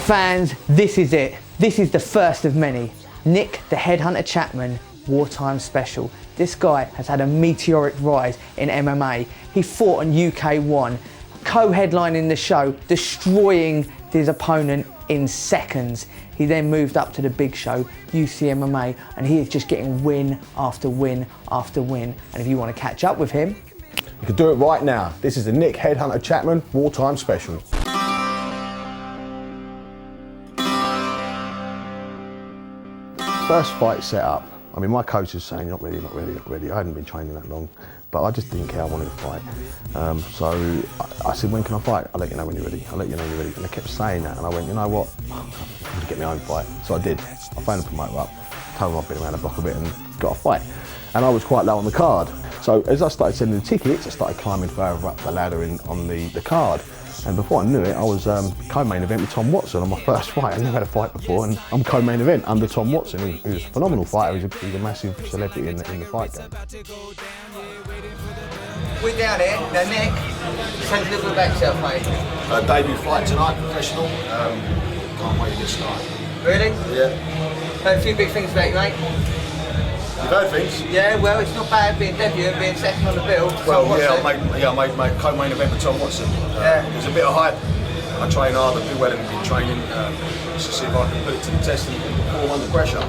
fans, this is it. This is the first of many. Nick the Headhunter Chapman Wartime special. This guy has had a meteoric rise in MMA. He fought on UK1, co-headlining the show, destroying his opponent in seconds. He then moved up to the big show, UCMMA, and he is just getting win after win after win. And if you want to catch up with him, you can do it right now. This is the Nick Headhunter Chapman Wartime special. First fight set up. I mean, my coach was saying, not ready, not ready, not ready. I hadn't been training that long, but I just didn't care, I wanted to fight. So I said, when can I fight? I'll let you know when you're ready. I'll let you know when you're ready. And they kept saying that, and I went, you know what? I'm gonna get my own fight. So I did. I phoned the promoter up, told him I'd been around the block a bit and got a fight. And I was quite low on the card. So as I started sending the tickets, I started climbing further up the ladder on the card. And before I knew it, I was co-main event with Tom Watson on my first fight. I never had a fight before, and I'm co-main event under Tom Watson. He was a phenomenal fighter. He's a massive celebrity in the fight game. we're down here. Now, Nick, tell us a little bit about yourself, mate. Debut fight tonight, professional. Can't wait to get started. Really? Yeah. Heard a few big things about you, mate. You've heard things? Yeah, well, it's not bad being debut and being second on the bill. Well, I made my co-main event with Tom Watson. There's a bit of hype. I train hard, I've been well in training, just to see if I can put it to the test and perform under pressure.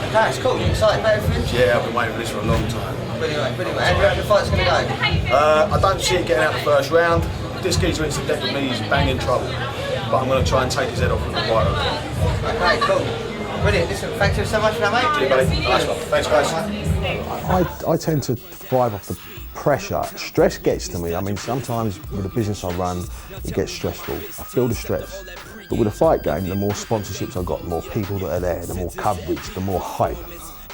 That's cool. You excited about everything? Yeah, I've been waiting for this for a long time. Brilliant, mate. How do you reckon the fight's going to go? I don't see it getting out the first round. This geezer into deck with me, he's banging trouble. But I'm going to try and take his head off with a right hook. Okay, cool. Brilliant. Listen, thank you so much for that, mate. See you, buddy. Nice one. Thanks, guys. I tend to thrive off the pressure. Stress gets to me. I mean, sometimes with the business I run, it gets stressful. I feel the stress. But with a fight game, the more sponsorships I've got, the more people that are there, the more coverage, the more hype,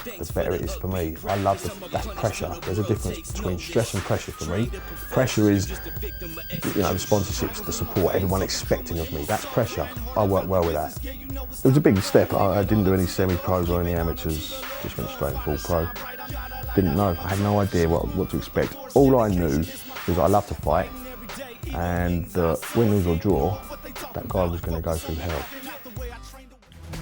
the better it is for me. I love that's pressure. There's a difference between stress and pressure for me. Pressure is, you know, the sponsorships, the support, everyone expecting of me. That's pressure. I work well with that. It was a big step. I didn't do any semi-pros or any amateurs, just went straight full pro. Didn't know, I had no idea what to expect. All I knew was I love to fight, and win, lose or draw, that guy was going to go through hell.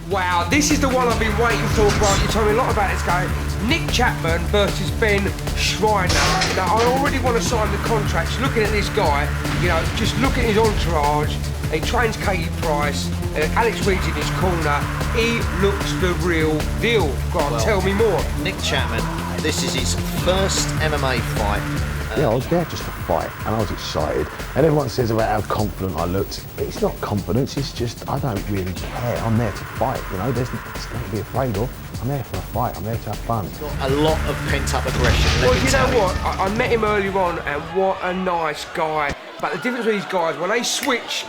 Wow, this is the one I've been waiting for, Grant. You told me a lot about this guy. Nick Chapman versus Ben Schreiner. Now, I already want to sign the contracts. Looking at this guy, you know, just look at his entourage. He trains Katie Price, Alex Reed's in his corner. He looks the real deal. Grant, well, tell me more. Nick Chapman, this is his first MMA fight. Yeah, I was there just to fight, and I was excited. And everyone says about how confident I looked. It's not confidence, it's just, I don't really care. I'm there to fight, you know, there's nothing to be afraid of. I'm there for a fight, I'm there to have fun. Got a lot of pent-up aggression. Well, you know what? I met him earlier on, and what a nice guy. But the difference with these guys, when they switch,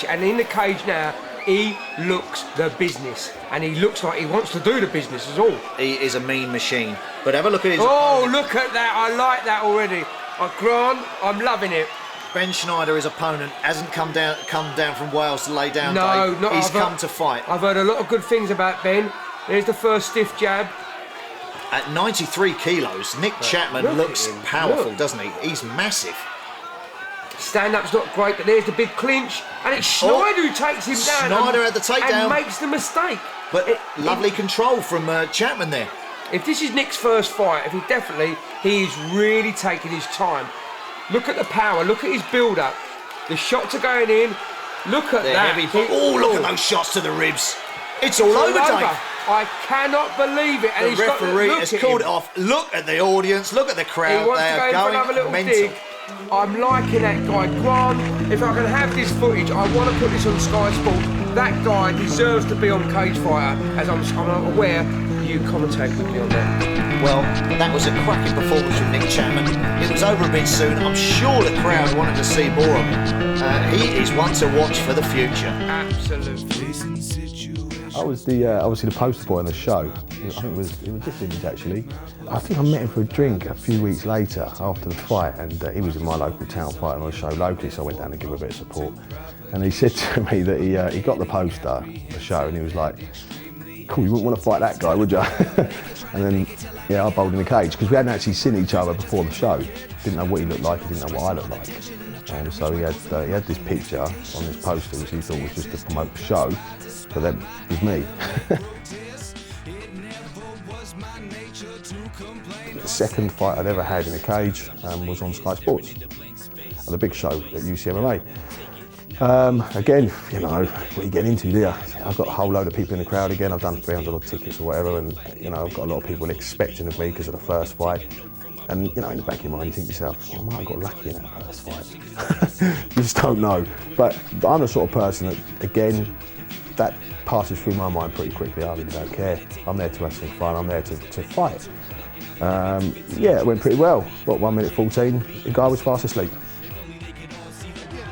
and in the cage now, he looks the business, and he looks like he wants to do the business as all. He is a mean machine. But have a look at his opponent. Look at that, I like that already. Grant, I'm loving it. Ben Schneider, his opponent, hasn't come down from Wales to lay down. No, Dave. not. He's come to fight. I've heard a lot of good things about Ben. There's the first stiff jab. At 93 kilos, Nick Chapman looks powerful, doesn't he? He's massive. Stand-up's not great, but there's the big clinch, and it's Schneider who takes him down. Schneider had the takedown and makes the mistake. But lovely control from Chapman there. If this is Nick's first fight, he's really taking his time. Look at the power, look at his build-up. The shots are going in. Look at that. Look at those shots to the ribs. It's all over, Dave. I cannot believe it. And the referee has called it off. Look at the audience, look at the crowd. He wants to go in for another little dig. I'm liking that guy. Grant, if I can have this footage, I want to put this on Sky Sports. That guy deserves to be on Cage Fighter, as I'm aware you commentate with me on that. Well, that was a cracking performance from Nick Chapman. It was over a bit soon. I'm sure the crowd wanted to see more of him. He is one to watch for the future. Absolutely. I was obviously the poster boy on the show. I think it was this image actually. I think I met him for a drink a few weeks later after the fight, and he was in my local town fighting on a show locally, so I went down to give him a bit of support. And he said to me that he got the poster, the show, and he was like, "Cool, you wouldn't want to fight that guy, would you?" And then, yeah, I bowled in the cage because we hadn't actually seen each other before the show. Didn't know what he looked like, he didn't know what I looked like. And so he had this picture on this poster which he thought was just to promote the show, but then it was me. The second fight I'd ever had in a cage was on Sky Sports at the big show at UCMMA. Again, you know, what are you getting into there? I've got a whole load of people in the crowd again. I've done 300 odd tickets or whatever, and you know, I've got a lot of people expecting of me because of the first fight. And you know, in the back of your mind, you think to yourself, well, I might have got lucky in that first fight. You just don't know. But I'm the sort of person that, again, that passes through my mind pretty quickly. I really don't care. I'm there to have some fun. I'm there to fight. Yeah, it went pretty well. What, 1 minute 14, the guy was fast asleep.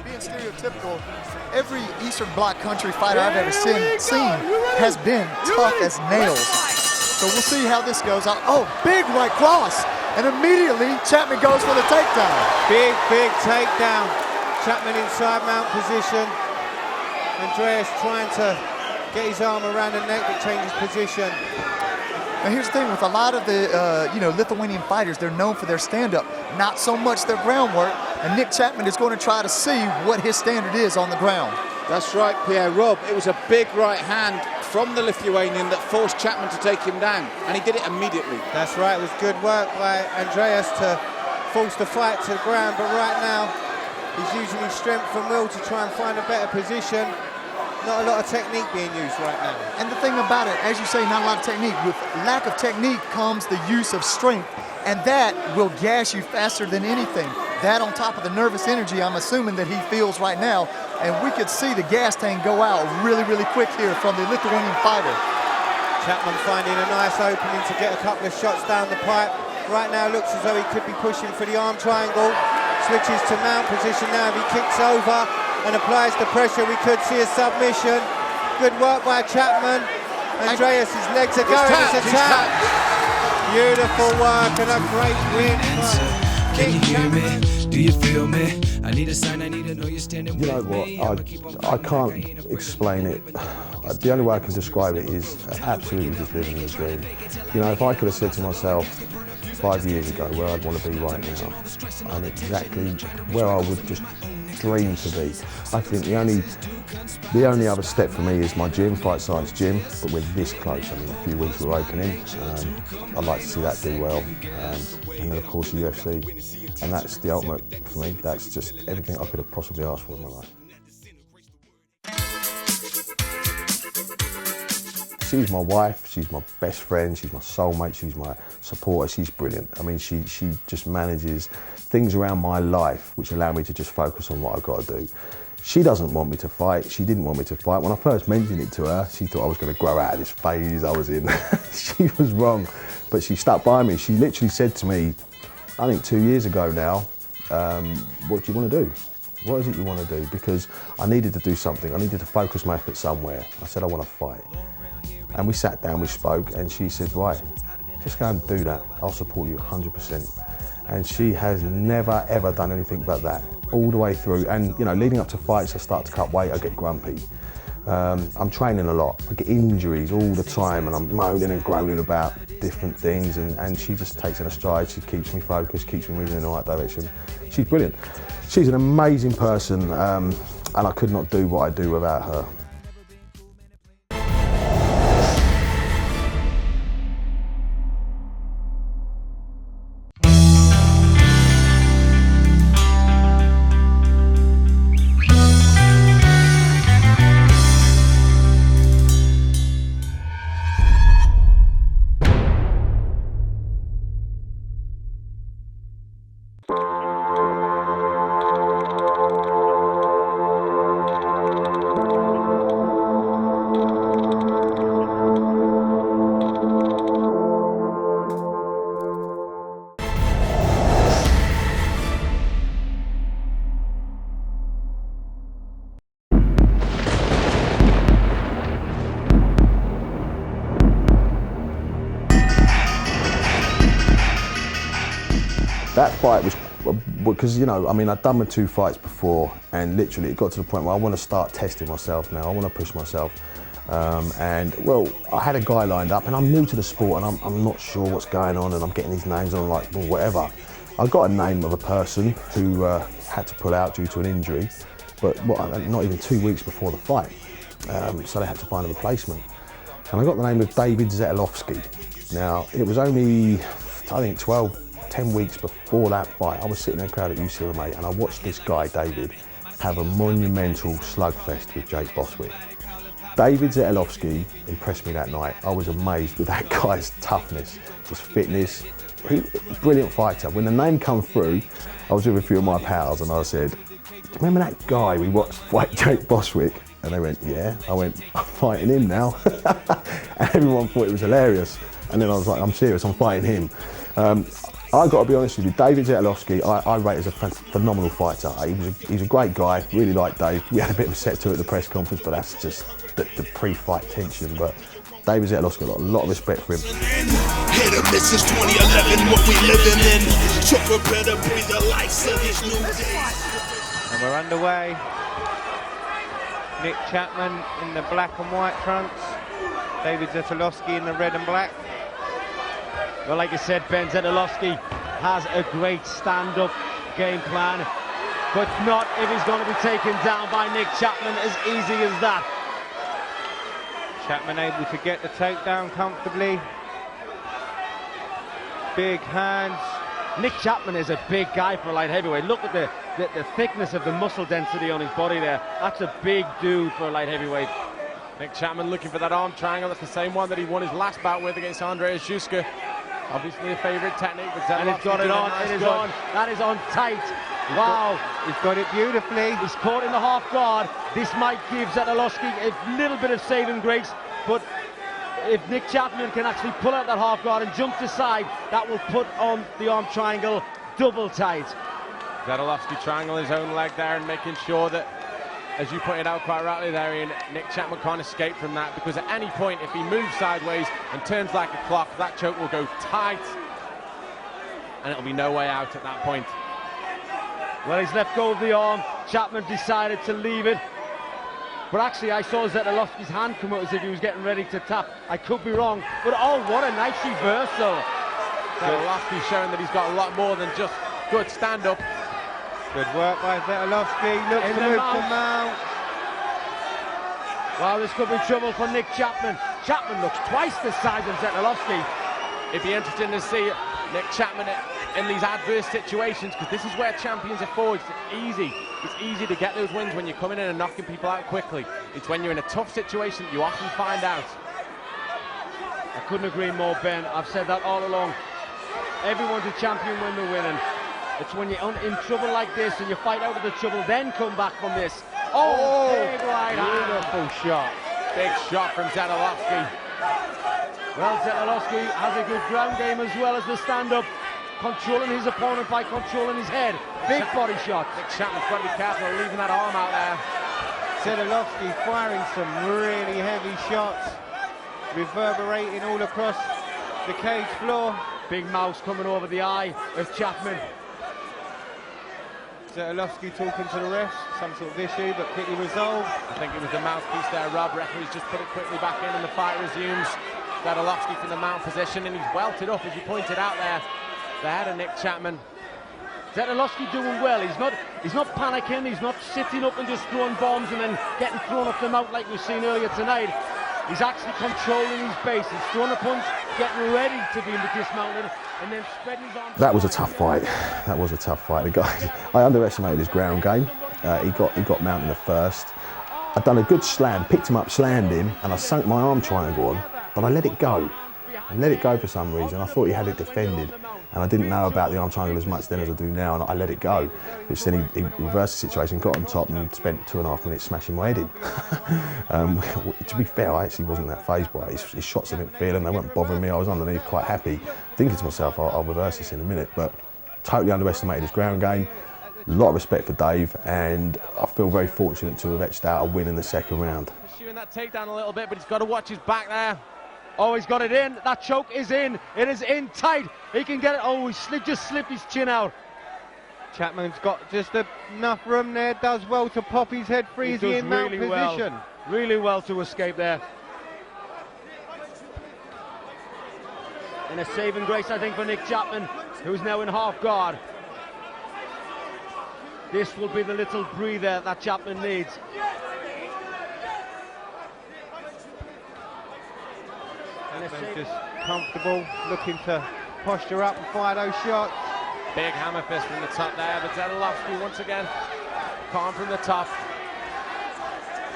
Being stereotypical, every Eastern Bloc country fighter I've ever seen has been tough as nails. So we'll see how this goes. Oh, big right cross. And immediately Chapman goes for the takedown. Big takedown. Chapman inside mount position. Andreas trying to get his arm around the neck but changes position. Now here's the thing with a lot of the Lithuanian fighters, they're known for their stand-up, not so much their groundwork. And Nick Chapman is going to try to see what his standard is on the ground. That's right, Pierre. Rob, it was a big right hand from the Lithuanian that forced Chapman to take him down, and he did it immediately. That's right, it was good work by Andreas to force the fight to the ground, but right now he's using his strength and will to try and find a better position. Not a lot of technique being used right now. And the thing about it, as you say, not a lot of technique. With lack of technique comes the use of strength, and that will gas you faster than anything. That on top of the nervous energy I'm assuming that he feels right now, and we could see the gas tank go out really quick here from the Lithuanian fighter. Chapman finding a nice opening to get a couple of shots down the pipe. Right now looks as though he could be pushing for the arm triangle. Switches to mount position now. If he kicks over and applies the pressure, we could see a submission. Good work by Chapman. Andreas' legs are going. It's a tap. Beautiful work and a great win for Nick Chapman. Do you feel me? I need a sign, I need to know you're standing You know what, I can't explain it. The only way I can describe it is absolutely just living the dream. You know, if I could have said to myself 5 years ago where I'd want to be right now, I'm exactly where I would just dream to be. I think the only other step for me is my gym, Fight Science Gym, but we're this close. I mean, a few weeks we're opening. I'd like to see that do well. And then of course the UFC. And that's the ultimate for me. That's just everything I could have possibly asked for in my life. She's my wife, she's my best friend, she's my soulmate, she's my supporter, she's brilliant. I mean, she just manages things around my life which allow me to just focus on what I've got to do. She doesn't want me to fight, she didn't want me to fight. When I first mentioned it to her, she thought I was going to grow out of this phase I was in. She was wrong, but she stuck by me. She literally said to me, I think 2 years ago now, what do you want to do? What is it you want to do? Because I needed to do something. I needed to focus my effort somewhere. I said, I want to fight. And we sat down, we spoke, and she said, right, just go and do that. I'll support you 100%. And she has never, ever done anything but that, all the way through. And, you know, leading up to fights, I start to cut weight, I get grumpy. I'm training a lot. I get injuries all the time, and I'm moaning and groaning about different things, and she just takes it in a stride. She keeps me focused, keeps me moving in the right direction. She's brilliant. She's an amazing person, and I could not do what I do without her. That fight was, because, you know, I mean, I'd done my 2 fights before, and literally it got to the point where I want to start testing myself now. I want to push myself. And well, I had a guy lined up, and I'm new to the sport, and I'm not sure what's going on, and I'm getting these names, and I'm like, well, whatever. I got a name of a person who had to pull out due to an injury, but not even 2 weeks before the fight. So they had to find a replacement. And I got the name of David Zalas. Now, it was only, I think, 10 weeks before that fight. I was sitting in a crowd at UCMMA, and I watched this guy, David, have a monumental slugfest with Jake Boswick. David Zalas impressed me that night. I was amazed with that guy's toughness, his fitness. Brilliant fighter. When the name come through, I was with a few of my pals, and I said, "Do you remember that guy we watched fight Jake Boswick?" And they went, "Yeah." I went, "I'm fighting him now." And everyone thought it was hilarious. And then I was like, "I'm serious, I'm fighting him." I got to be honest with you, David Zalas, I rate as a phenomenal fighter. He's a great guy, really like Dave. We had a bit of a set to it at the press conference, but that's just the pre-fight tension. But David Zalas, got a lot of respect for him. Hit or miss since 2011, what we living in. Choker better breathe the lights of these new days. And we're underway. Nick Chapman in the black and white trunks. David Zalas in the red and black. Well, like I said, Ben, Zalas has a great stand-up game plan, but not if he's going to be taken down by Nick Chapman as easy as that. Chapman able to get the takedown comfortably. Big hands. Nick Chapman is a big guy for a light heavyweight. Look at the thickness of the muscle density on his body there. That's a big dude for a light heavyweight. Nick Chapman looking for that arm triangle. That's the same one that he won his last bout with against Andreas Juska. Obviously a favourite technique, but and he's got it on. It is on. That is on tight. Wow. He's got it beautifully. He's caught in the half guard. This might give Zalas a little bit of saving grace, but if Nick Chapman can actually pull out that half guard and jump to side, that will put on the arm triangle double tight. Zalas triangle his own leg there and making sure that, as you pointed out quite rightly there, Ian, Nick Chapman can't escape from that, because at any point, if he moves sideways and turns like a clock, that choke will go tight, and it'll be no way out at that point. Well, he's let go of the arm. Chapman decided to leave it. But actually, I saw Zalas's hand come out as if he was getting ready to tap. I could be wrong, but oh, what a nice reversal. Zalas showing that he's got a lot more than just good stand-up. Good work by Zalas. Looks to move to mount. Wow, this could be trouble for Nick Chapman. Chapman looks twice the size of Zalas. It'd be interesting to see Nick Chapman in these adverse situations, because this is where champions are forged. It's easy to get those wins when you're coming in and knocking people out quickly. It's when you're in a tough situation that you often find out. I couldn't agree more, Ben. I've said that all along. Everyone's a champion when they're winning. It's when you're in trouble like this and you fight out of the trouble, then come back from this. Oh, big right hand. Beautiful shot. Big shot from Zalas. Well, Zalas has a good ground game as well as the stand-up, controlling his opponent by controlling his head. Big body shot. Nick Chapman's got to be careful of leaving that arm out there. Zalas firing some really heavy shots, reverberating all across the cage floor. Big mouse coming over the eye of Chapman. Zalas talking to the refs, some sort of issue, but quickly resolved. I think it was the mouthpiece there, Rob. Referee's just put it quickly back in and the fight resumes. Zalas from the mount position, and he's welted up, as you pointed out there, the head of Nick Chapman. Zalas doing well. He's not panicking. He's not sitting up and just throwing bombs and then getting thrown off the mount like we've seen earlier tonight. He's actually controlling his base. He's throwing a punch, getting ready to be dismounted, and then spreading his arms. That was a tough fight. That was a tough fight. The guy, I underestimated his ground game. He got mounted in the first. I'd done a good slam, picked him up, slammed him, and I sunk my arm triangle on, but I let it go. I let it go for some reason. I thought he had it defended, and I didn't know about the arm triangle as much then as I do now, and I let it go, which then he reversed the situation, got on top, and spent 2.5 minutes smashing my head in. To be fair, I actually wasn't that fazed by it. His shots I didn't feel, and they weren't bothering me. I was underneath quite happy, thinking to myself, I'll reverse this in a minute, but totally underestimated his ground game. A lot of respect for Dave, and I feel very fortunate to have etched out a win in the second round. Pursuing that takedown a little bit, but he's got to watch his back there. Oh, he's got it in. That choke is in. It is in tight. He can get it. Oh, he just slipped his chin out. Chapman's got just enough room there. Does well to pop his head free as he in mount position. really well to escape there. And a saving grace, I think, for Nick Chapman, who's now in half guard. This will be the little breather that Chapman needs. And just comfortable, looking to posture up and fire those shots. Big hammer fist from the top there, but Zadelovsky once again calm from the top.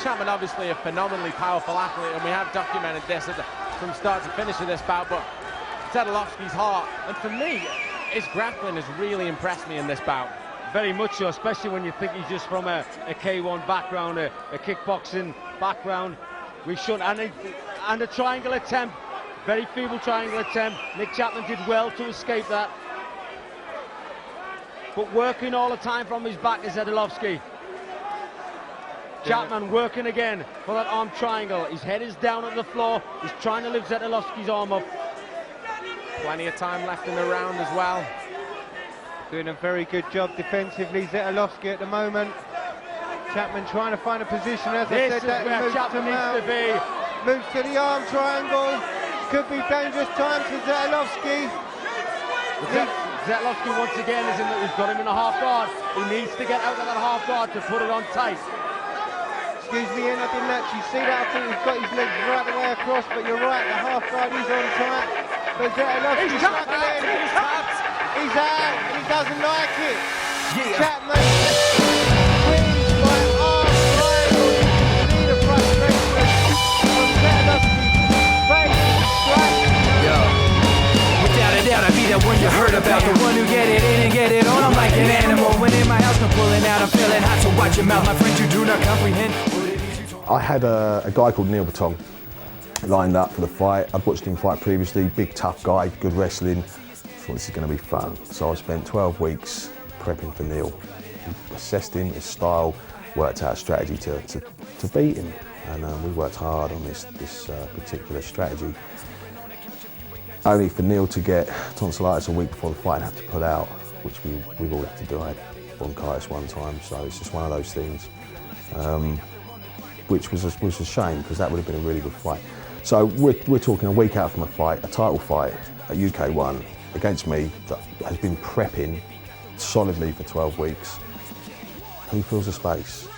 Chapman obviously a phenomenally powerful athlete, and we have documented this from start to finish of this bout, but Zadelovsky's heart, and for me, his grappling has really impressed me in this bout. Very much so, especially when you think he's just from a K1 background, a kickboxing background. We should, and a triangle attempt, very feeble triangle attempt. Nick Chapman did well to escape that. But working all the time from his back is Zadelovsky. Chapman working again for that arm triangle. His head is down on the floor. He's trying to lift Zadelovsky's arm up. Plenty of time left in the round as well. Doing a very good job defensively, Zadelovsky at the moment. Chapman trying to find a position, as I said, that he moves to mount. Moves to the arm triangle. Could be dangerous times for Zadelovsky. Zadelovsky once again he's got him in a half guard. He needs to get out of that half guard to put it on tight. Excuse me, Ian, I didn't actually see that. I think he's got his legs right the way across, but you're right, the half guard is on tight. But Zadelovsky's struggling. He's tapped. He's out. He doesn't like it. Yeah. Chapman wins by an arm triangle. See the frustration from Zadelovsky's face. Yo, without a doubt, I'll be that one you heard about. The one who get it in and get it on. I'm like an animal. When in my house, I'm pulling out. I'm feeling hot, so watch your mouth. My friend, you do not comprehend. I had a guy called Neil Baton lined up for the fight. I'd watched him fight previously, big tough guy, good wrestling. Thought this is going to be fun. So I spent 12 weeks prepping for Neil. Assessed him, his style, worked out a strategy to beat him. And we worked hard on this particular strategy. Only for Neil to get tonsillitis a week before the fight and have to pull out, which we've all had to do. I had bronchitis one time, so it's just one of those things. Which was a shame, because that would have been a really good fight. So we're talking a week out from a fight, a title fight at UK1 against me that has been prepping solidly for 12 weeks. Who fills the space?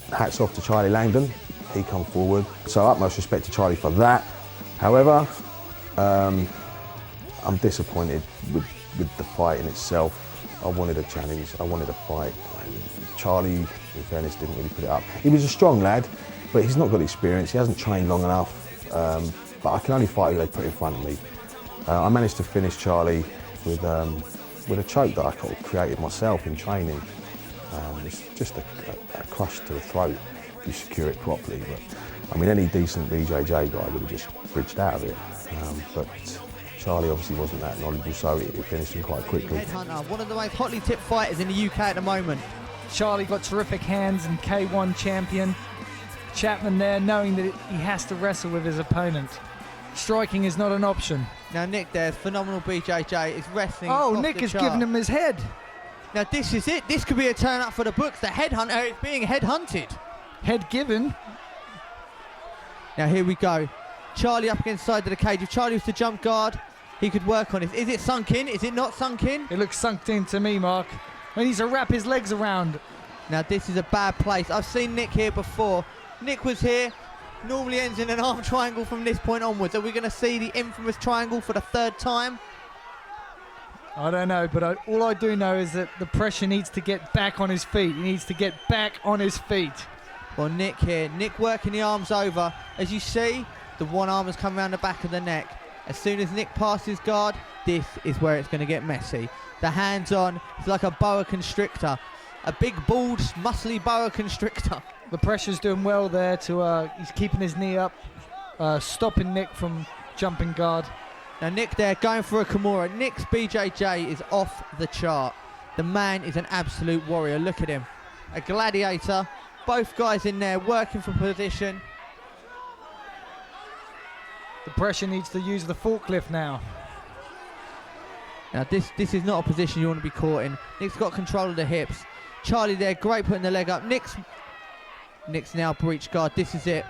Hats off to Charlie Langdon, he come forward. So utmost respect to Charlie for that. However, I'm disappointed with the fight in itself. I wanted a challenge, I wanted a fight. And Charlie, in fairness, didn't really put it up. He was a strong lad, but he's not got experience, he hasn't trained long enough. But I can only fight who they put in front of me. I managed to finish Charlie with a choke that I created myself in training. It's just a crush to the throat if you secure it properly. But I mean, any decent BJJ guy would have just bridged out of it. But Charlie obviously wasn't that knowledgeable, so it finished him quite quickly. Headhunter, one of the most hotly tipped fighters in the UK at the moment. Charlie got terrific hands and K1 champion. Chapman there knowing that he has to wrestle with his opponent. Striking is not an option. Now Nick there's phenomenal BJJ, is wrestling. Oh, Nick is giving him his head. Now this is it, this could be a turn up for the books. The headhunter is being headhunted. Head given. Now here we go. Charlie up against the side of the cage. If Charlie was to jump guard, he could work on it. Is it sunk in? Is it not sunk in? It looks sunk in to me, Mark. He needs to wrap his legs around. Now this is a bad place. I've seen Nick here before. Nick was here. Normally ends in an arm triangle from this point onwards. Are we going to see the infamous triangle for the third time? I don't know, but all I do know is that the pressure needs to get back on his feet. He needs to get back on his feet. Well, Nick here. Nick working the arms over. As you see, the one arm has come around the back of the neck. As soon as Nick passes guard, this is where it's going to get messy. The hands on, it's like a boa constrictor. A big, bald, muscly boa constrictor. The pressure's doing well there. He's keeping his knee up, stopping Nick from jumping guard. Now Nick there going for a Kimura. Nick's BJJ is off the chart. The man is an absolute warrior. Look at him. A gladiator. Both guys in there working for position. The pressure needs to use the forklift now. Now this is not a position you want to be caught in. Nick's got control of the hips. Charlie there, great putting the leg up. Nick's Nick's now breached guard. This is it.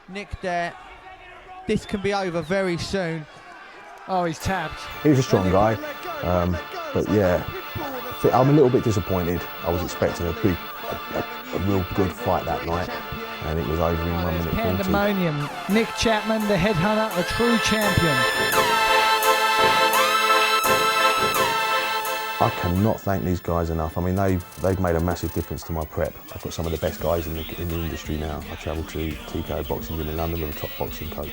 Nick there. This can be over very soon. Oh, he's tapped. He's a strong guy, but yeah, I'm a little bit disappointed. I was expecting a real good fight that night, and it was over in 1 minute 40. Pandemonium. Nick Chapman, the headhunter, a true champion. I cannot thank these guys enough. I mean, they've made a massive difference to my prep. I've got some of the best guys in the industry now. I travel to TKO Boxing Gym in London with a top boxing coach.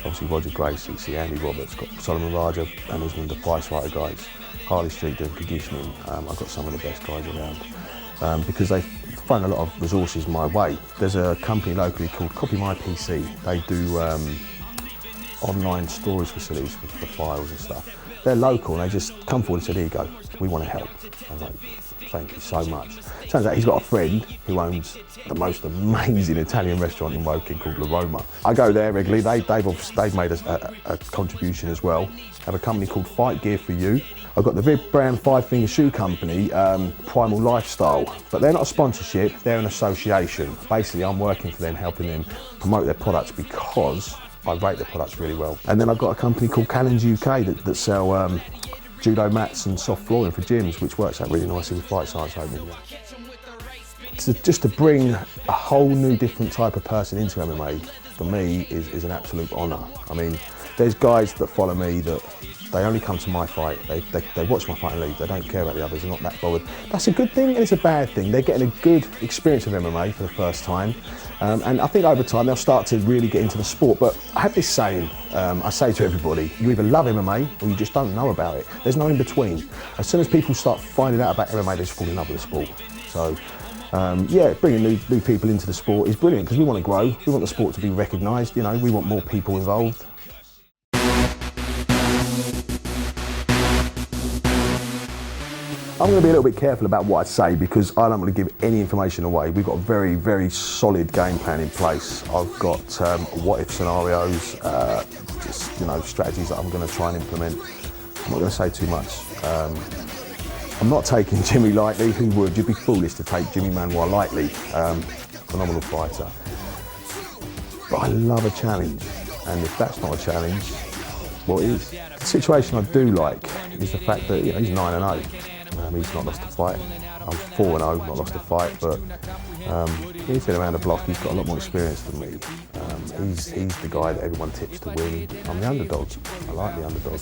Obviously Roger Grace, you see Andy Roberts, got Solomon Raja and Usman, the price-fighter guys. Harley Street doing conditioning. I've got some of the best guys around because they thrown a lot of resources my way. There's a company locally called Copy My PC. They do online storage facilities for files and stuff. They're local and they just come forward and said, here you go, we want to help. I was like, thank you so much. Turns out he's got a friend who owns the most amazing Italian restaurant in Woking called La Roma. I go there regularly. They've made a contribution as well. I have a company called Fight Gear For You. I've got the Viv Brown 5 Finger Shoe Company, Primal Lifestyle, but they're not a sponsorship, they're an association. Basically, I'm working for them, helping them promote their products because I rate the products really well. And then I've got a company called Callens UK that sell judo mats and soft flooring for gyms, which works out really nicely with Fight Science opening. Just to bring a whole new different type of person into MMA, for me, is an absolute honour. I mean, there's guys that follow me that they only come to my fight, they watch my fight and leave, they don't care about the others, they're not that bothered. That's a good thing and it's a bad thing. They're getting a good experience of MMA for the first time. And I think over time they'll start to really get into the sport. But I have this saying, I say to everybody, you either love MMA or you just don't know about it. There's no in between. As soon as people start finding out about MMA, they just fall in love with the sport. So yeah, bringing new people into the sport is brilliant because we want to grow. We want the sport to be recognised, you know, we want more people involved. I'm going to be a little bit careful about what I say because I don't want to give any information away. We've got a very, very solid game plan in place. I've got what-if scenarios, just, you know, strategies that I'm going to try and implement. I'm not going to say too much. I'm not taking Jimmy lightly. Who would? You'd be foolish to take Jimi Manuwa lightly. Phenomenal fighter. But I love a challenge, and if that's not a challenge, what is? The situation I do like is the fact that, you know, he's 9-0. He's not lost a fight. I'm 4-0, not lost a fight, but he's been around the block. He's got a lot more experience than me. He's the guy that everyone tips to win. I'm the underdog. I like the underdog.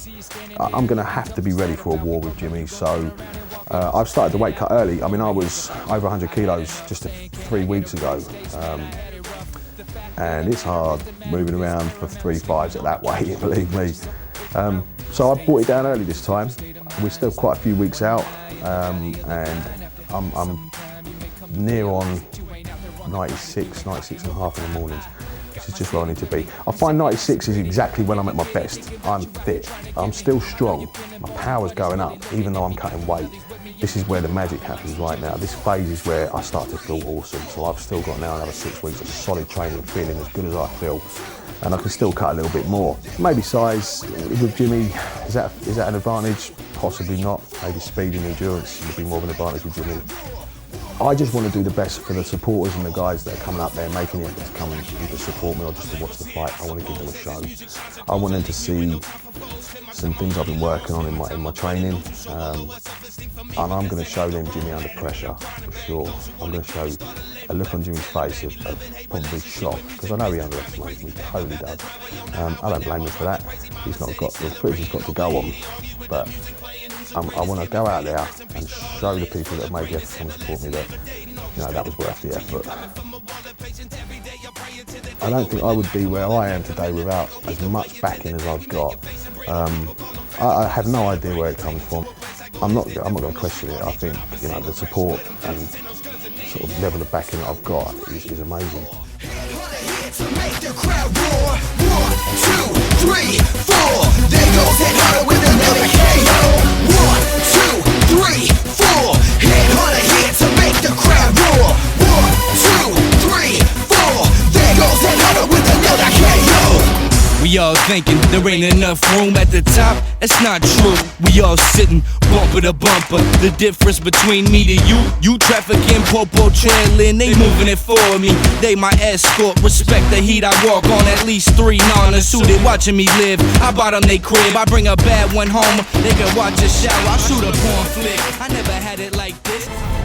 I'm going to have to be ready for a war with Jimmy, so I've started the weight cut early. I mean, I was over 100 kilos just 3 weeks ago, and it's hard moving around for 3.5s at that weight, believe me. So I brought it down early this time. We're still quite a few weeks out, and I'm near on 96 and a half in the mornings, which is just where I need to be. I find 96 is exactly when I'm at my best. I'm fit, I'm still strong, my power's going up, even though I'm cutting weight. This is where the magic happens right now. This phase is where I start to feel awesome. So I've still got now another 6 weeks of solid training, feeling as good as I feel. And I can still cut a little bit more. Maybe size with Jimmy, is that an advantage? Possibly not. Maybe speed and endurance would be more of an advantage with Jimmy. I just want to do the best for the supporters and the guys that are coming up there, making the effort to come and either support me or just to watch the fight. I want to give them a show. I want them to see some things I've been working on in my training. And I'm going to show them Jimmy under pressure, for sure. I'm going to show a look on Jimmy's face of probably shock, because I know he underestimates me, totally does. I don't blame him for that. He's not got the footage he's got to go on, but I want to go out there and show the people that have made the effort to come and support me that, you know, that was worth the effort. I don't think I would be where I am today without as much backing as I've got. I have no idea where it comes from. I'm not going to question it. I think, you know, the support and sort of level of backing that I've got is amazing. Make the crowd roar. 1, 2, 3, 4. There goes Headhunter with another KO. 1, 2, 3, 4. Headhunter here to make the crowd roar. 1, 2, 3, 4. There goes Headhunter with another KO. We all thinking there ain't enough room at the top. That's not true. We all sitting bumper to bumper. The difference between me to you trafficking, popo trailing, they moving it for me. They my escort, respect the heat I walk on. At least 3 non-suited watching me live. I bought them they crib, I bring a bad one home. They can watch a shower, I shoot a porn flick. I never had it like this.